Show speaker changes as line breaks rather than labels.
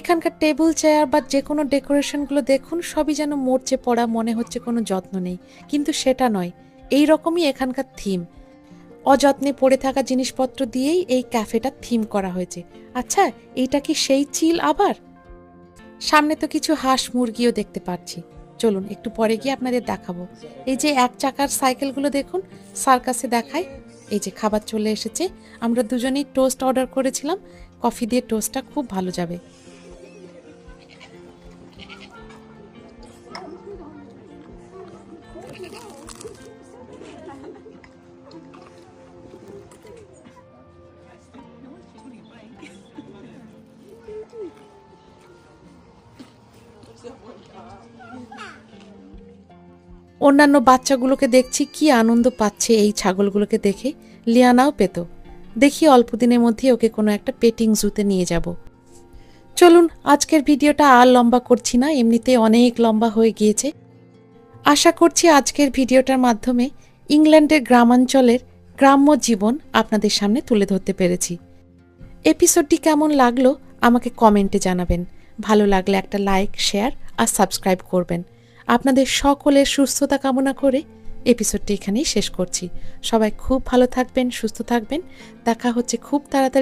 এখানকার table chair বা যে কোনো ডেকোরেশনগুলো দেখুন, সবই যেন মরচে পড়া, মনে হচ্ছে কোনো যত্ন নেই, কিন্তু সেটা নয়। এই রকমই এখানকার থিম, অযত্নে পড়ে থাকা জিনিসপত্র দিয়েই এই ক্যাফেটা থিম করা হয়েছে। আচ্ছা, এইটা কি সেই চিল আবার? সামনে তো কিছু হাঁস মুরগিও দেখতে পাচ্ছি, চলুন একটু পরে গিয়ে আপনাদের দেখাবো। এই যে এক চাকার সাইকেলগুলো দেখুন, সার্কাসে দেখায়। এই যে খাবার চলে এসেছে, আমরা দুজনেই টোস্ট অর্ডার করেছিলাম, কফি দিয়ে টোস্টটা খুব ভালো যাবে। অন্যান্য বাচ্চাগুলোকে দেখছি কি আনন্দ পাচ্ছে এই ছাগলগুলোকে দেখে, লিয়ানাও পেত। দেখি অল্প দিনের মধ্যে ওকে কোনো একটা পেটিং জুতে নিয়ে যাব। চলুন আজকের ভিডিওটা আর লম্বা করছি না, এমনিতে অনেক লম্বা হয়ে গিয়েছে। আশা করছি আজকের ভিডিওটার মাধ্যমে ইংল্যান্ডের গ্রামাঞ্চলের গ্রাম্য জীবন আপনাদের সামনে তুলে ধরতে পেরেছি। এপিসোডটি কেমন লাগলো আমাকে কমেন্টে জানাবেন। ভালো লাগলে একটা লাইক, শেয়ার আর সাবস্ক্রাইব করবেন। আপনাদের সকলের সুস্থতা কামনা করে এপিসোডটি এখানেই শেষ করছি। সবাই খুব ভালো থাকবেন, সুস্থ থাকবেন। দেখা হচ্ছে খুব তাড়াতাড়ি